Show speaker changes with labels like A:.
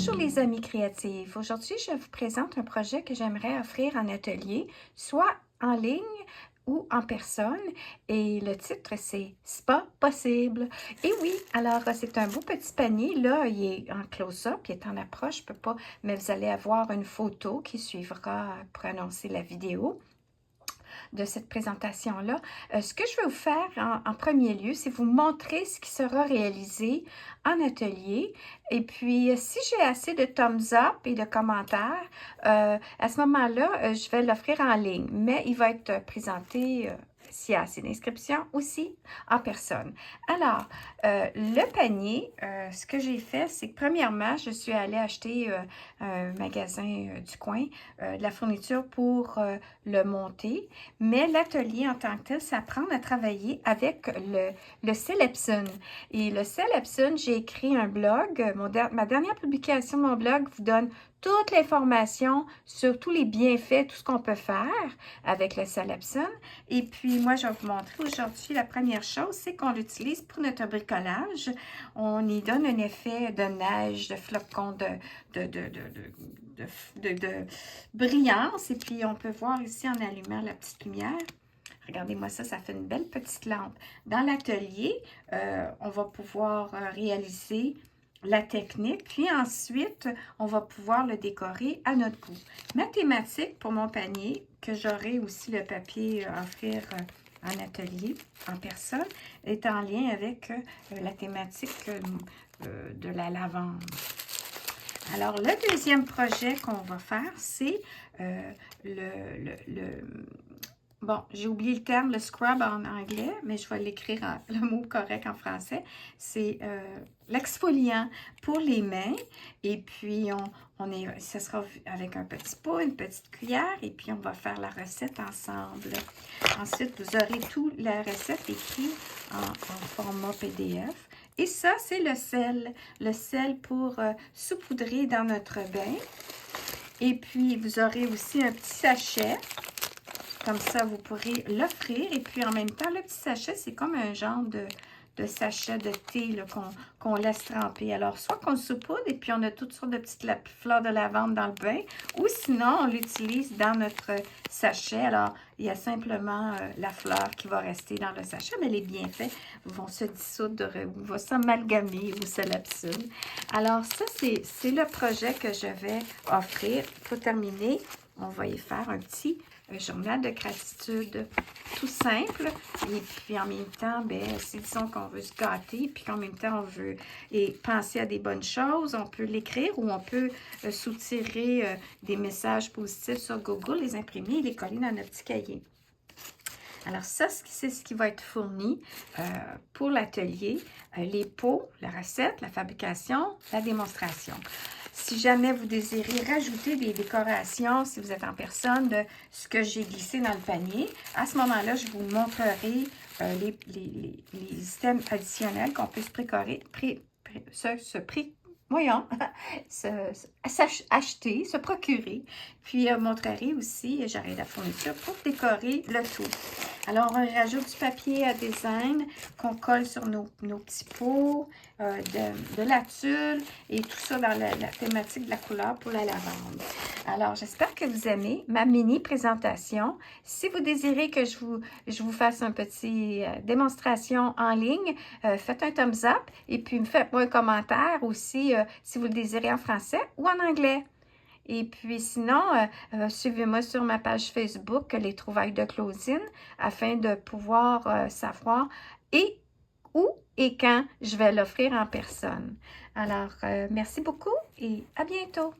A: Bonjour les amis créatifs. Aujourd'hui, je vous présente un projet que j'aimerais offrir en atelier, soit en ligne ou en personne. Et le titre, c'est pas possible. Et oui, alors c'est un beau petit panier. Là, il est en close-up, il est en approche, je peux pas, mais vous allez avoir une photo qui suivra pour annoncer la vidéo de cette présentation-là. Ce que je vais vous faire en premier lieu, c'est vous montrer ce qui sera réalisé en atelier. Et puis, si j'ai assez de thumbs up et de commentaires, à ce moment-là, je vais l'offrir en ligne. Mais il va être présenté, s'il y a assez d'inscriptions, aussi en personne. Alors, le panier, ce que j'ai fait, c'est que premièrement, je suis allée acheter un magasin du coin de la fourniture pour le monter. Mais l'atelier en tant que tel, c'est apprendre à travailler avec le sel Epson. Et le sel Epson, j'ai écrit un blog. Ma dernière publication de mon blog vous donne toute l'information sur tous les bienfaits, tout ce qu'on peut faire avec le sel Epson. Et puis, moi, je vais vous montrer aujourd'hui, la première chose, c'est qu'on l'utilise pour notre bricolage. On y donne un effet de neige, de flocons, de brillance. Et puis, on peut voir ici en allumant la petite lumière. Regardez-moi ça, ça fait une belle petite lampe. Dans l'atelier, on va pouvoir réaliser la technique, puis ensuite, on va pouvoir le décorer à notre goût. Ma thématique pour mon panier, que j'aurai aussi le papier à offrir en atelier, en personne, est en lien avec la thématique de la lavande. Alors, le deuxième projet qu'on va faire, c'est bon, j'ai oublié le terme, le scrub en anglais, mais je vais l'écrire le mot correct en français. C'est l'exfoliant pour les mains. Et puis, ce sera avec un petit pot, une petite cuillère, et puis on va faire la recette ensemble. Ensuite, vous aurez toute la recette écrite en format PDF. Et ça, c'est le sel pour saupoudrer dans notre bain. Et puis, vous aurez aussi un petit sachet. Comme ça, vous pourrez l'offrir. Et puis, en même temps, le petit sachet, c'est comme un genre de sachet de thé qu'on laisse tremper. Alors, soit qu'on le saupoudre et puis on a toutes sortes de petites fleurs de lavande dans le bain. Ou sinon, on l'utilise dans notre sachet. Alors, il y a simplement la fleur qui va rester dans le sachet. Mais les bienfaits vont se dissoudre ou vont s'amalgamer ou se l'absurde. Alors, ça, c'est le projet que je vais offrir. Pour terminer, on va y faire un petit journal de gratitude tout simple. Et puis en même temps, ben, si disons qu'on veut se gâter, puis qu'en même temps on veut penser à des bonnes choses, on peut l'écrire ou on peut soutirer des messages positifs sur Google, les imprimer et les coller dans notre petit cahier. Alors ça, c'est ce qui va être fourni pour l'atelier, les pots, la recette, la fabrication, la démonstration. Si jamais vous désirez rajouter des décorations, si vous êtes en personne, de ce que j'ai glissé dans le panier, à ce moment-là, je vous montrerai les items additionnels qu'on peut acheter, se procurer. Puis, montrerai aussi, j'aurai la fourniture pour décorer le tout. Alors, on rajoute du papier à design qu'on colle sur nos petits pots, de la tulle et tout ça dans la thématique de la couleur pour la lavande. Alors, j'espère que vous aimez ma mini présentation. Si vous désirez que je vous fasse un petit démonstration en ligne, faites un thumbs up et puis faites-moi un commentaire aussi si vous le désirez en français ou en anglais. Et puis sinon, suivez-moi sur ma page Facebook, Les Trouvailles de Claudine, afin de pouvoir savoir où et quand je vais l'offrir en personne. Alors, merci beaucoup et à bientôt!